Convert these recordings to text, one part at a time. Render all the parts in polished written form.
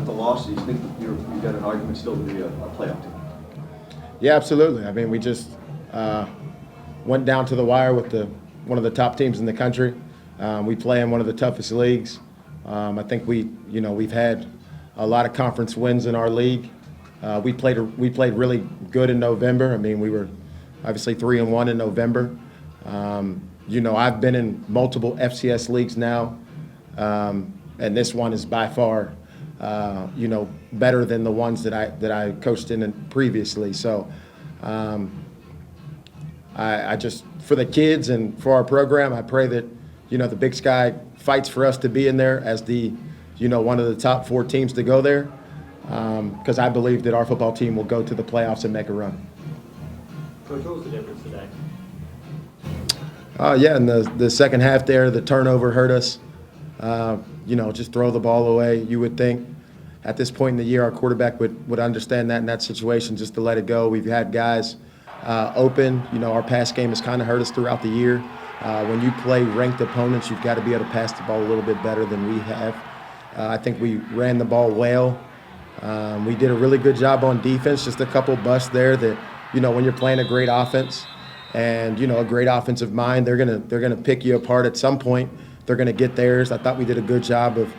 with the loss, do you think that you've got an argument still to be a playoff team? Yeah, absolutely. I mean, we just went down to the wire with one of the top teams in the country. We play in one of the toughest leagues. I think we've had a lot of conference wins in our league. We played really good in November. I mean, we were obviously 3-1 in November. I've been in multiple FCS leagues now, and this one is by far, better than the ones that I coached in previously. So, I just, for the kids and for our program, I pray that the Big Sky fights for us to be in there as one of the top 4 teams to go there, because I believe that our football team will go to the playoffs and make a run. Coach, what was the difference today? In the second half there, the turnover hurt us. Just throw the ball away. You would think at this point in the year our quarterback would understand that in that situation, just to let it go. We've had guys open. Our pass game has kind of hurt us throughout the year. When you play ranked opponents, you've got to be able to pass the ball a little bit better than we have. I think we ran the ball well. We did a really good job on defense, just a couple busts there that, when you're playing a great offense and, a great offensive mind, they're gonna pick you apart at some point. They're gonna get theirs. I thought we did a good job of,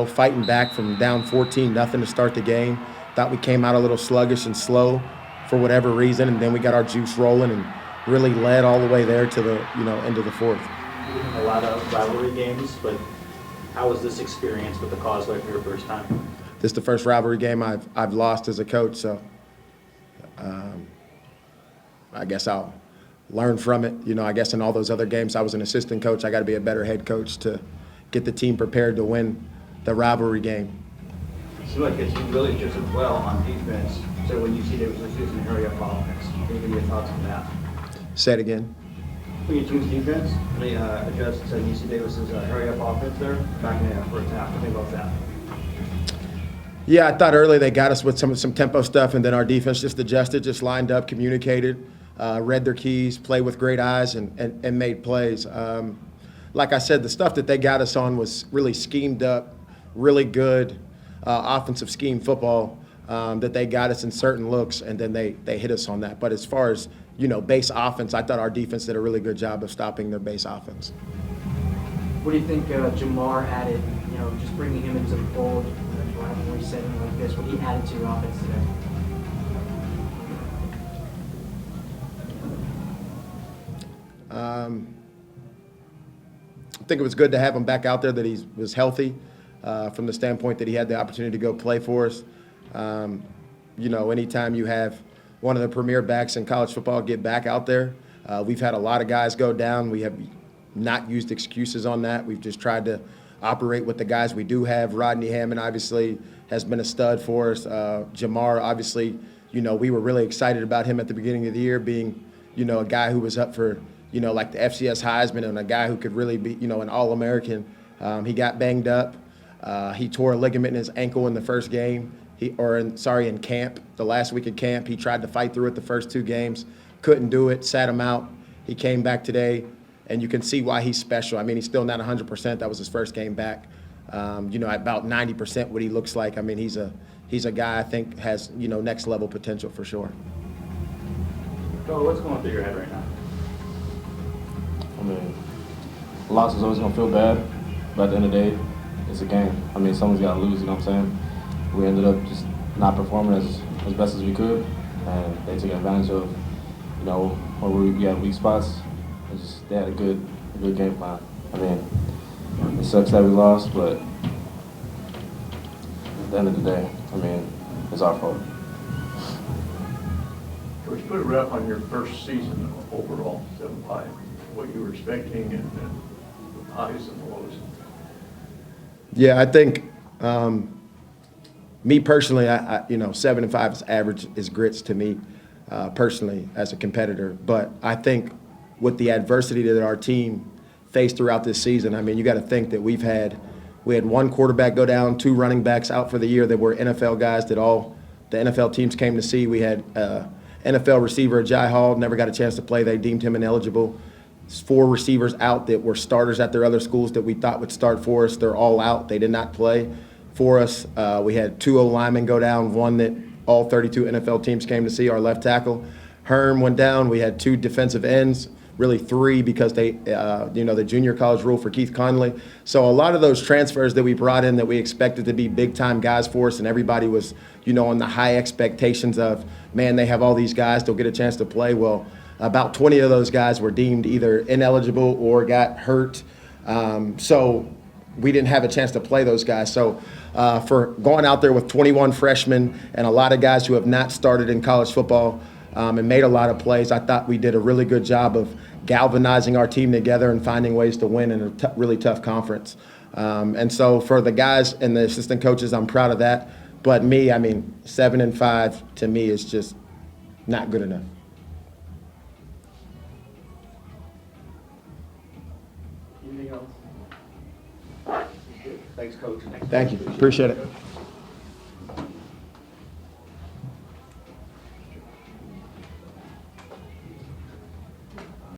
fighting back from down 14-0 to start the game. Thought we came out a little sluggish and slow for whatever reason, and then we got our juice rolling and really led all the way there to the, end of the fourth. A lot of rivalry games, but how was this experience with the Causeway for your first time? This is the first rivalry game I've lost as a coach, so I guess I'll learn from it. I guess in all those other games I was an assistant coach. I got to be a better head coach to get the team prepared to win the rivalry game. It seems like it's really just as well on defense. So when UC Davis was using a hurry-up offense, can you give me your thoughts on that? Say it again. When you choose defense, they adjust to UC Davis's hurry-up offense there back in the first half. What do you think about that? Yeah, I thought early they got us with some tempo stuff, and then our defense just adjusted, just lined up, communicated, read their keys, played with great eyes, and made plays. Like I said, the stuff that they got us on was really schemed up, really good offensive scheme football that they got us in certain looks, and then they hit us on that. But as far as, base offense, I thought our defense did a really good job of stopping their base offense. What do you think Jamar added, just bringing him into the fold, rivalry setting like this, what he added to your offense today? I think it was good to have him back out there, that he was healthy from the standpoint that he had the opportunity to go play for us. Anytime you have one of the premier backs in college football get back out there, we've had a lot of guys go down. We have not used excuses on that. We've just tried to operate with the guys we do have. Rodney Hammond obviously has been a stud for us. Jamar, obviously, we were really excited about him at the beginning of the year, being, a guy who was up for, like the FCS Heisman, and a guy who could really be, an All-American. He got banged up. He tore a ligament in his ankle in the first game. In camp, the last week of camp. He tried to fight through it the first 2 games, couldn't do it, sat him out. He came back today, and you can see why he's special. I mean, he's still not 100%. That was his first game back. At about 90% what he looks like. I mean, he's a guy I think has, next level potential for sure. Coach, what's going through your head right now? I mean, loss is always going to feel bad, but at the end of the day, it's a game. I mean, someone's got to lose, you know what I'm saying? We ended up just not performing as best as we could, and they took advantage of, where we had weak spots. They had a good game plan. I mean, it sucks that we lost, but at the end of the day, I mean, it's our fault. Coach, put a rep on your first season overall, 7-5, what you were expecting and the highs and the lows. Yeah, I think me personally, I 7-5 is average, is grits to me personally as a competitor. But I think with the adversity that our team faced throughout this season, I mean, you got to think that we had 1 quarterback go down, 2 running backs out for the year that were NFL guys that all the NFL teams came to see. We had NFL receiver Jai Hall, never got a chance to play. They deemed him ineligible. 4 receivers out that were starters at their other schools that we thought would start for us. They're all out. They did not play. for us. We had 2 O-linemen go down, one that all 32 NFL teams came to see, our left tackle. Herm went down. We had 2 defensive ends, really 3 because they, the junior college rule for Keith Conley. So a lot of those transfers that we brought in that we expected to be big-time guys for us, and everybody was, on the high expectations of, man, they have all these guys, they'll get a chance to play. Well, about 20 of those guys were deemed either ineligible or got hurt. So we didn't have a chance to play those guys. So for going out there with 21 freshmen and a lot of guys who have not started in college football and made a lot of plays, I thought we did a really good job of galvanizing our team together and finding ways to win in a really tough conference. And so for the guys and the assistant coaches, I'm proud of that. But me, 7-5 to me is just not good enough. Anything else? Thanks, Coach. Thank you. Appreciate it.